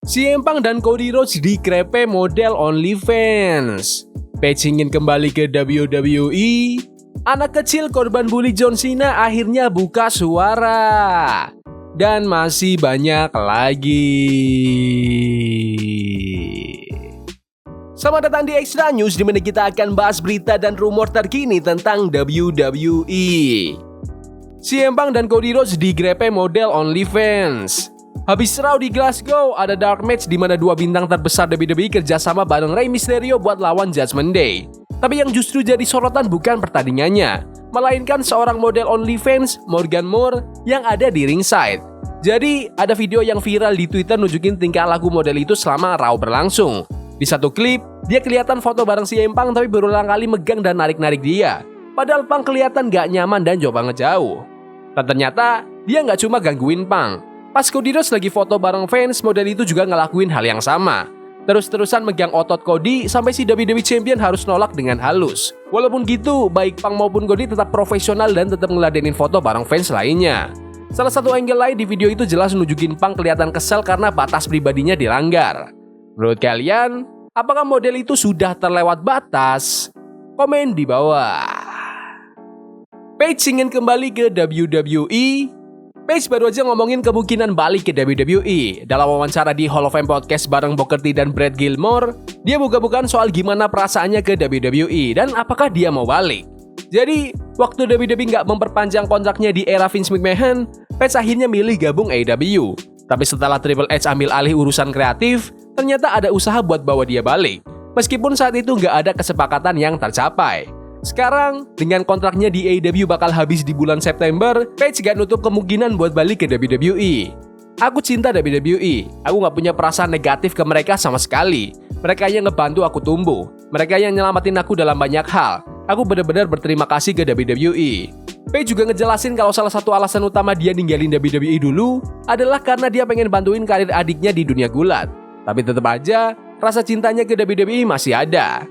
CM Punk dan Cody Rhodes dikrepe model OnlyFans. Page ingin kembali ke WWE. Anak kecil korban bully John Cena akhirnya buka suara. Dan masih banyak lagi. Selamat datang di Extra News, di mana kita akan bahas berita dan rumor terkini tentang WWE. CM Punk dan Cody Rhodes digrepe model OnlyFans. Habis Raw di Glasgow, ada dark match di mana dua bintang terbesar WWE kerjasama bareng Rey Mysterio buat lawan Judgment Day. Tapi yang justru jadi sorotan bukan pertandingannya, melainkan seorang model OnlyFans, Morgan Moore, yang ada di ringside. Jadi, ada video yang viral di Twitter nunjukin tingkah laku model itu selama Raw berlangsung. Di satu klip, dia kelihatan foto bareng CM Punk tapi berulang kali megang dan narik-narik dia. Padahal Punk kelihatan gak nyaman dan coba ngejauh. Dan ternyata, dia gak cuma gangguin Punk. Pas Cody Rhodes lagi foto bareng fans, model itu juga ngelakuin hal yang sama. Terus-terusan megang otot Cody sampai si WWE Champion harus nolak dengan halus. Walaupun gitu, baik Punk maupun Cody tetap profesional dan tetap ngeladenin foto bareng fans lainnya. Salah satu angle lain di video itu jelas nunjukin Punk kelihatan kesal karena batas pribadinya dilanggar. Menurut kalian, apakah model itu sudah terlewat batas? Komen di bawah. Page ingin kembali ke WWE. Page baru aja ngomongin kemungkinan balik ke WWE. Dalam wawancara di Hall of Fame Podcast bareng Booker T dan Brad Gilmore, dia buka-bukaan soal gimana perasaannya ke WWE dan apakah dia mau balik. Jadi, waktu WWE nggak memperpanjang kontraknya di era Vince McMahon, Page akhirnya milih gabung AEW. Tapi setelah Triple H ambil alih urusan kreatif, ternyata ada usaha buat bawa dia balik. Meskipun saat itu nggak ada kesepakatan yang tercapai. Sekarang, dengan kontraknya di AEW bakal habis di bulan September, Page gak nutup kemungkinan buat balik ke WWE. Aku cinta WWE, aku gak punya perasaan negatif ke mereka sama sekali. Mereka yang ngebantu aku tumbuh, mereka yang nyelamatin aku dalam banyak hal. Aku benar-benar berterima kasih ke WWE. Page juga ngejelasin kalau salah satu alasan utama dia ninggalin WWE dulu adalah karena dia pengen bantuin karir adiknya di dunia gulat. Tapi tetap aja, rasa cintanya ke WWE masih ada.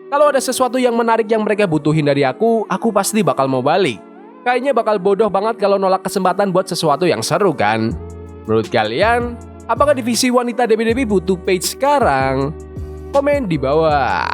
Kalau ada sesuatu yang menarik yang mereka butuhin dari aku pasti bakal mau balik. Kayaknya bakal bodoh banget kalau nolak kesempatan buat sesuatu yang seru kan? Menurut kalian, apakah divisi wanita WWE butuh Page sekarang? Komen di bawah.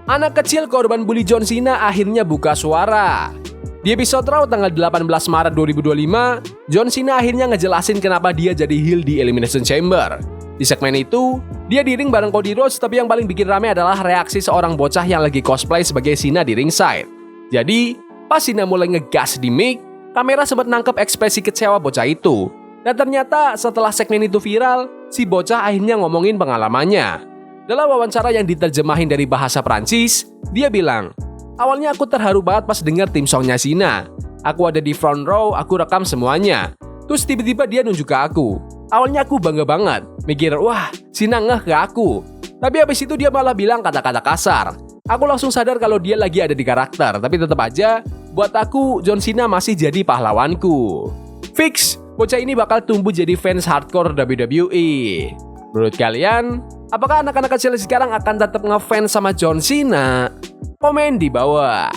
Anak kecil korban bully John Cena akhirnya buka suara. Di episode Raw tanggal 18 Maret 2025, John Cena akhirnya ngejelasin kenapa dia jadi heel di Elimination Chamber. Di segmen itu, dia di ring bareng Cody Rhodes, tapi yang paling bikin rame adalah reaksi seorang bocah yang lagi cosplay sebagai Cena di ringside. Jadi, pas Cena mulai ngegas di mic, kamera sempat nangkep ekspresi kecewa bocah itu. Dan ternyata setelah segmen itu viral, si bocah akhirnya ngomongin pengalamannya. Dalam wawancara yang diterjemahin dari bahasa Prancis, dia bilang, "Awalnya aku terharu banget pas denger theme songnya Cena. Aku ada di front row, aku rekam semuanya. Terus tiba-tiba dia nunjuk ke aku. Awalnya aku bangga banget, mikir, wah, Cena ngeh ke aku. Tapi habis itu dia malah bilang kata-kata kasar. Aku langsung sadar kalau dia lagi ada di karakter, tapi tetap aja, buat aku, John Cena masih jadi pahlawanku." Fix, bocah ini bakal tumbuh jadi fans hardcore WWE. Menurut kalian, apakah anak-anak kecil sekarang akan tetap ngefans sama John Cena? Komen di bawah.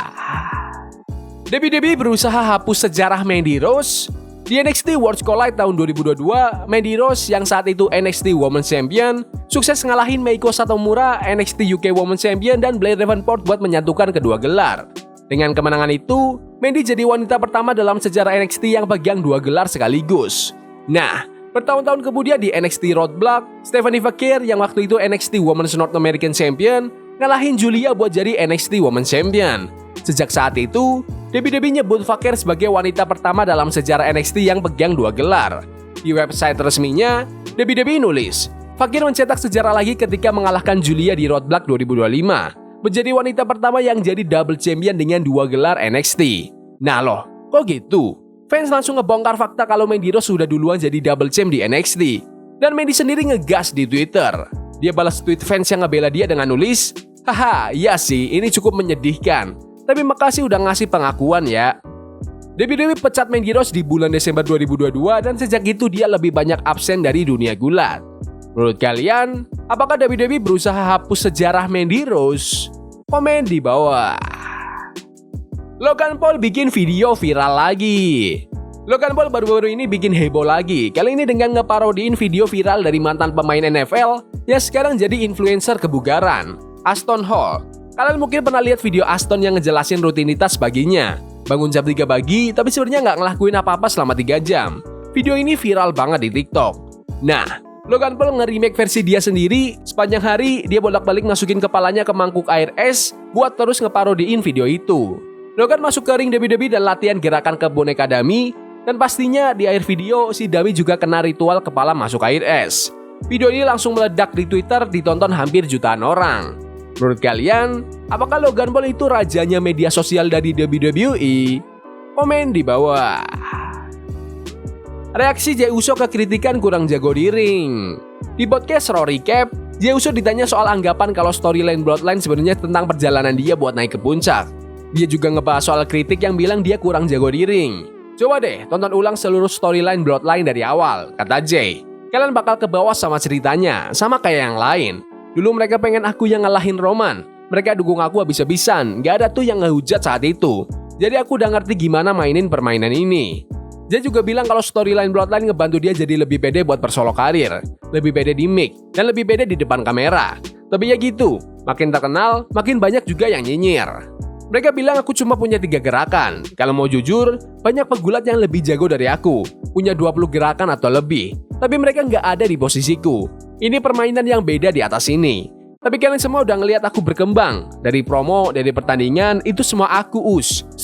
WWE berusaha hapus sejarah Mandy Rose. Di NXT Worlds Collide tahun 2022, Mandy Rose yang saat itu NXT Women's Champion sukses ngalahin Meiko Satomura, NXT UK Women's Champion, dan Blair Davenport buat menyatukan kedua gelar. Dengan kemenangan itu, Mandy jadi wanita pertama dalam sejarah NXT yang pegang dua gelar sekaligus. Nah, bertahun-tahun kemudian di NXT Roadblock, Stephanie Vaquer yang waktu itu NXT Women's North American Champion ngalahin Julia buat jadi NXT Women's Champion. Sejak saat itu, WWE nyebut Vaquer sebagai wanita pertama dalam sejarah NXT yang pegang dua gelar. Di website resminya, WWE nulis, Vaquer mencetak sejarah lagi ketika mengalahkan Julia di Roadblock 2025, menjadi wanita pertama yang jadi double champion dengan dua gelar NXT. Nah loh, kok gitu? Fans langsung ngebongkar fakta kalau Mandy Rose sudah duluan jadi double champ di NXT. Dan Mandy sendiri ngegas di Twitter. Dia balas tweet fans yang ngebela dia dengan nulis, "Haha, iya sih, ini cukup menyedihkan. Tapi makasih udah ngasih pengakuan ya." WWE pecat Mandy Rose di bulan Desember 2022 dan sejak itu dia lebih banyak absen dari dunia gulat. Menurut kalian, apakah WWE berusaha hapus sejarah Mandy Rose? Komen di bawah. Logan Paul bikin video viral lagi. Logan Paul baru-baru ini bikin heboh lagi, kali ini dengan ngeparodiin video viral dari mantan pemain NFL yang sekarang jadi influencer kebugaran, Aston Hall. Kalian mungkin pernah lihat video Aston yang ngejelasin rutinitas paginya. Bangun jam 3 pagi, tapi sebenarnya nggak ngelakuin apa-apa selama 3 jam. Video ini viral banget di TikTok. Nah, Logan Paul nge-remake versi dia sendiri. Sepanjang hari, dia bolak-balik masukin kepalanya ke mangkuk air es buat terus ngeparodiin video itu. Logan masuk ke ring WWE dan latihan gerakan ke boneka dummy. Dan pastinya di akhir video, si dummy juga kena ritual kepala masuk air es. Video ini langsung meledak di Twitter, ditonton hampir jutaan orang. Menurut kalian, apakah Logan Paul itu rajanya media sosial dari WWE? Komen di bawah. Reaksi Jey Uso ke kritikan kurang jago di ring. Di podcast Raw Recap, Jey Uso ditanya soal anggapan kalau storyline Bloodline sebenarnya tentang perjalanan dia buat naik ke puncak. Dia juga ngebahas soal kritik yang bilang dia kurang jago di ring. Coba deh tonton ulang seluruh storyline Bloodline dari awal, kata Jey. Kalian bakal ke bawah sama ceritanya, sama kayak yang lain. Dulu mereka pengen aku yang ngalahin Roman. Mereka dukung aku habis-habisan, gak ada tuh yang ngehujat saat itu. Jadi aku udah ngerti gimana mainin permainan ini. Jey juga bilang kalau storyline Bloodline ngebantu dia jadi lebih pede buat bersolo karir, lebih pede di mic, dan lebih pede di depan kamera. Tapi ya gitu, makin terkenal, makin banyak juga yang nyinyir. Mereka bilang aku cuma punya 3 gerakan. Kalau mau jujur, banyak pegulat yang lebih jago dari aku, punya 20 gerakan atau lebih. Tapi mereka nggak ada di posisiku. Ini permainan yang beda di atas ini. Tapi kalian semua udah ngelihat aku berkembang. Dari promo, dari pertandingan, itu semua aku 100%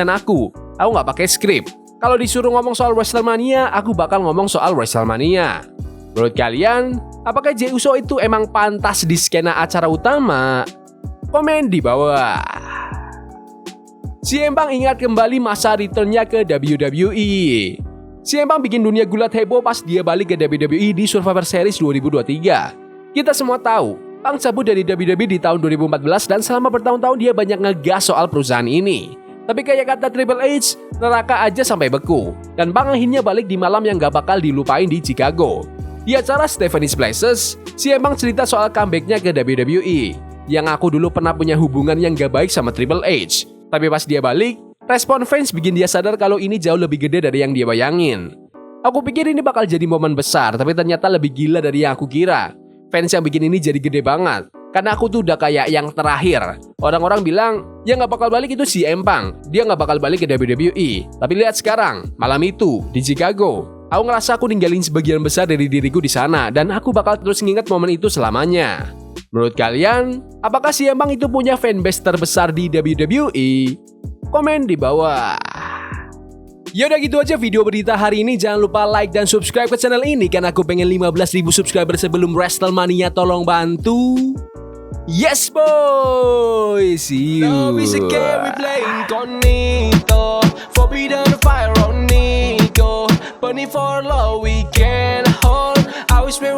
aku. Aku nggak pakai skrip. Kalau disuruh ngomong soal WrestleMania, aku bakal ngomong soal WrestleMania. Menurut kalian, apakah Jey Uso itu emang pantas di skena acara utama? Komen di bawah. CM Punk ingat kembali masa returnnya ke WWE. CM Punk bikin dunia gulat heboh pas dia balik ke WWE di Survivor Series 2023. Kita semua tahu, Punk cabut dari WWE di tahun 2014 dan selama bertahun-tahun dia banyak ngegas soal perusahaan ini. Tapi kayak kata Triple H, neraka aja sampai beku. Dan Punk akhirnya balik di malam yang gak bakal dilupain di Chicago. Di acara Stephanie's Places, CM Punk cerita soal comebacknya ke WWE. Yang aku dulu pernah punya hubungan yang gak baik sama Triple H. Tapi pas dia balik, respon fans bikin dia sadar kalau ini jauh lebih gede dari yang dia bayangin. Aku pikir ini bakal jadi momen besar, tapi ternyata lebih gila dari yang aku kira. Fans yang bikin ini jadi gede banget. Karena aku tuh udah kayak yang terakhir. Orang-orang bilang, yang gak bakal balik itu CM Punk. Dia gak bakal balik ke WWE. Tapi lihat sekarang, malam itu, di Chicago. Aku ngerasa aku ninggalin sebagian besar dari diriku di sana. Dan aku bakal terus nginget momen itu selamanya. Menurut kalian, apakah CM Punk itu punya fanbase terbesar di WWE? Komen di bawah. Ya udah gitu aja video berita hari ini. Jangan lupa like dan subscribe ke channel ini karena aku pengen 15.000 subscriber sebelum WrestleMania. Tolong bantu. Yes boy, see you. Love is a game we play incognito. Forbidden fire on Nico. Burning for love we can hold. I wish we